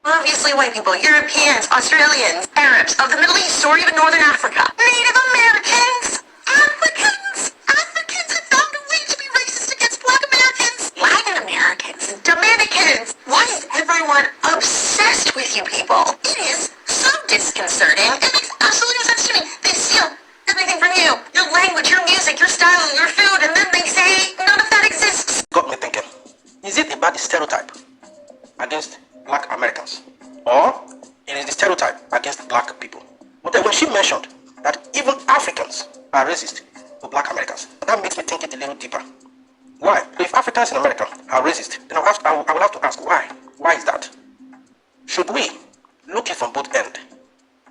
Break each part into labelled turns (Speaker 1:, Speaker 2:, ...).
Speaker 1: Obviously white people, Europeans, Australians, Arabs, of the Middle East, or even Northern Africa. Native Americans, Africans have found a way to be racist against Black Americans, Latin Americans, Dominicans. Why is everyone obsessed with you people? It is so disconcerting. It makes absolutely no sense to me. They steal everything from you. Your language, your music, your style, your food, and then they say none of that exists.
Speaker 2: Got me thinking, is it about the stereotype against Black Americans, or it is the stereotype against Black people? But then when she mentioned that even Africans are racist to Black Americans, that makes me think it a little deeper. Why? If Africans in America are racist, then I will have to ask why. Why is that? Should we look it from both ends?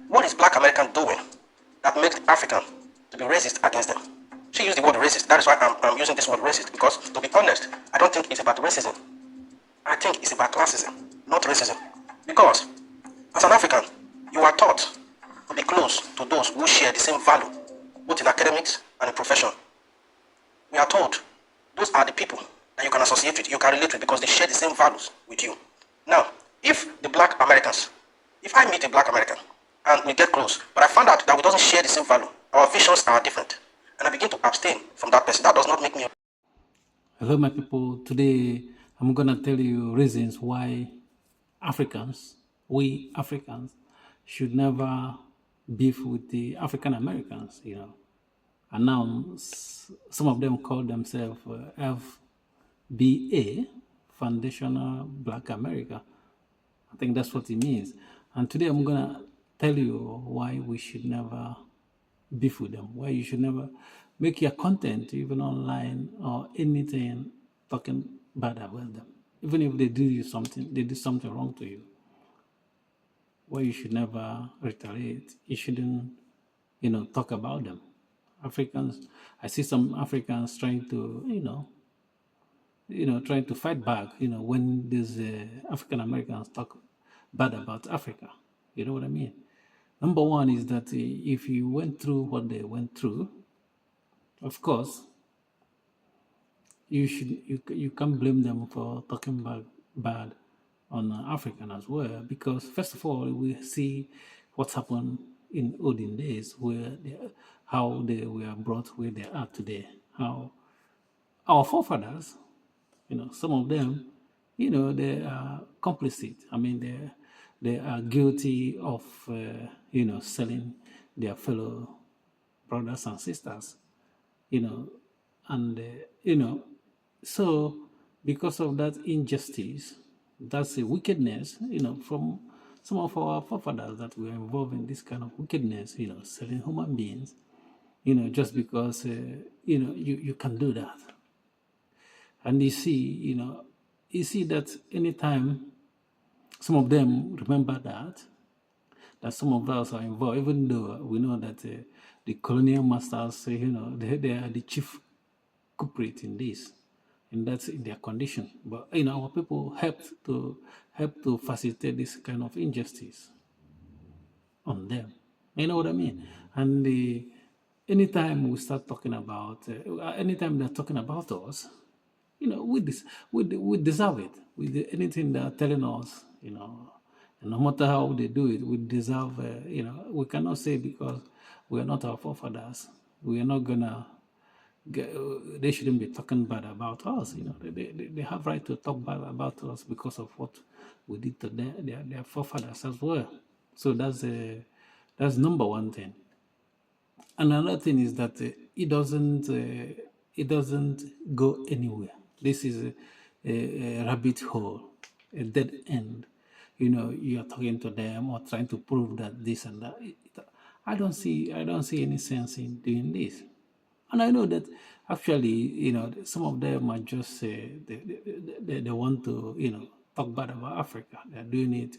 Speaker 2: What is Black American doing that makes African to be racist against them? She used the word racist. That is why I'm using this word racist, because to be honest, I don't think it's about racism. I think it's about classism, not racism. Because as an African, you are taught to be close to those who share the same value, both in academics and in profession. We are told those are the people that you can associate with, you can relate with, because they share the same values with you. Now, if I meet a Black American and we get close, but I find out that we don't share the same value, our visions are different, and I begin to abstain from that person, that does not make me.
Speaker 3: Hello, my people. Today, I'm gonna tell you reasons why we Africans, should never beef with the African Americans. And now some of them call themselves FBA, Foundational Black America. I think that's what it means. And today I'm gonna tell you why we should never beef with them, why you should never make your content, even online or anything, talking bad about them. Even if they do something wrong to you, why you should never retaliate. You shouldn't, talk about them. Africans, I see some Africans trying to, trying to fight back, when these African Americans talk bad about Africa. You know what I mean? Number one is that if you went through what they went through, of course, you can't blame them for talking bad on African as well, because first of all, we see what's happened in olden days, how they were brought where they are today, how our forefathers, some of them, they are complicit. I mean, they are guilty of, selling their fellow brothers and sisters, and, so because of that injustice, that's a wickedness, from some of our forefathers that were involved in this kind of wickedness, selling human beings, just because, you can do that. And you see that anytime some of them remember that some of us are involved, even though we know that the colonial masters, they are the chief culprit in this, and that's in their condition. But our people help to facilitate this kind of injustice on them. You know what I mean? And anytime we start talking about, anytime they're talking about us, we deserve it. Anything they're telling us, and no matter how they do it, we deserve. We cannot say because we are not our forefathers, we are not gonna. They shouldn't be talking bad about us. They have right to talk bad about us because of what we did to their forefathers as well. So that's number one thing. Another thing is that it doesn't go anywhere. This is a rabbit hole, a dead end. You are talking to them or trying to prove that this and that. I don't see any sense in doing this. And I know that actually, some of them are just they want to, talk bad about Africa. They're doing it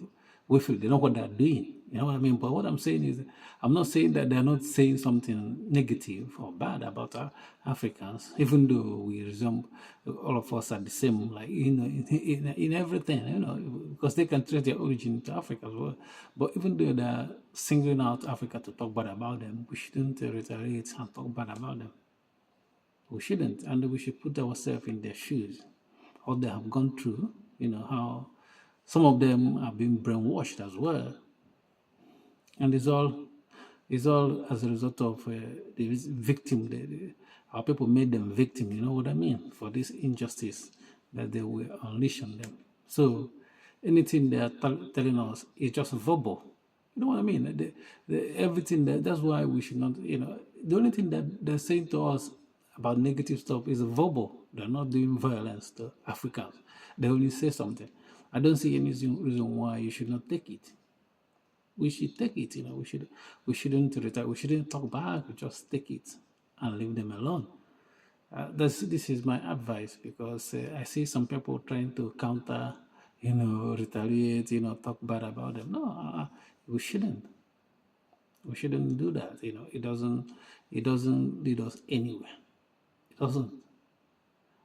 Speaker 3: willfully. They know what they're doing. You know what I mean? But what I'm saying is, I'm not saying that they're not saying something negative or bad about Africans, even though we resemble, all of us are the same, like, in everything, because they can trace their origin to Africa as well. But even though they're singling out Africa to talk bad about them, we shouldn't retaliate and talk bad about them. We shouldn't, and we should put ourselves in their shoes, what they have gone through, how Some of them are being brainwashed as well, and it's all as a result of the victim. Our people made them victim. You know what I mean, for this injustice that they will unleash on them. So anything they are telling us is just verbal. You know what I mean? Everything that's why we should not. You know, the only thing that they're saying to us about negative stuff is verbal. They're not doing violence to Africans. They only say something. I don't see any reason why you should not take it. We should take it. You know, we shouldn't retire. We shouldn't talk back. We just take it and leave them alone. This is my advice, because I see some people trying to counter, you know, retaliate, you know, talk bad about them. No, we shouldn't. We shouldn't do that. You know, it doesn't lead us anywhere. It doesn't.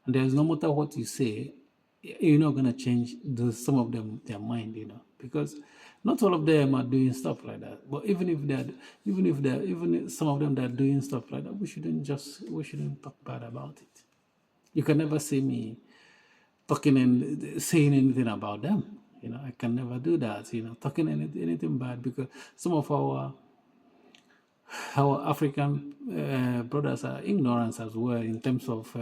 Speaker 3: And there's no matter what you say, you're not gonna change some of them their mind, you know, because not all of them are doing stuff like that. But even if some of them that are doing stuff like that, we shouldn't talk bad about it. You can never see me talking and saying anything about them. You know, I can never do that. You know, talking anything bad, because some of our African brothers are ignorant as well in terms of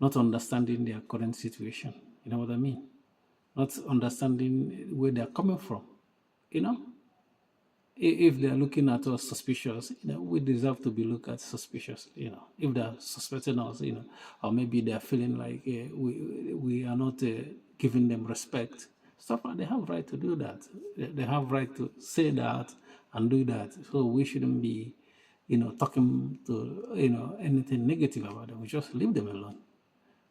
Speaker 3: not understanding their current situation. You know what I mean? Not understanding where they're coming from. You know, if they're looking at us suspicious, you know, we deserve to be looked at suspicious. You know, if they're suspecting us, you know, or maybe they're feeling like we are not giving them respect. Stuff like, they have right to do that. They have right to say that and do that. So we shouldn't be, you know, talking to, you know, anything negative about them. We just leave them alone.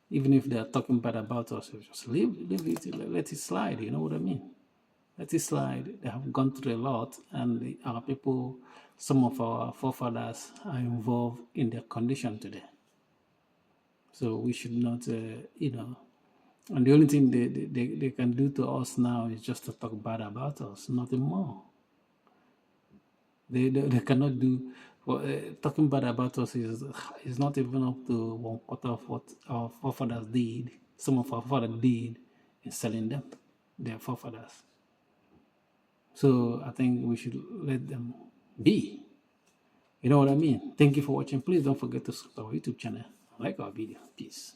Speaker 3: Even if they're talking bad about us, we just leave it, let it slide. You know what I mean? Let it slide. They have gone through a lot, and our people, some of our forefathers, are involved in their condition today. So we should not, you know, and the only thing they can do to us now is just to talk bad about us, nothing more. They cannot do, well, talking bad about us is not even up to 1/4 of what our forefathers did. Some of our fathers did in selling them, their forefathers. So I think we should let them be. You know what I mean? Thank you for watching. Please don't forget to subscribe to our YouTube channel. Like our video. Peace.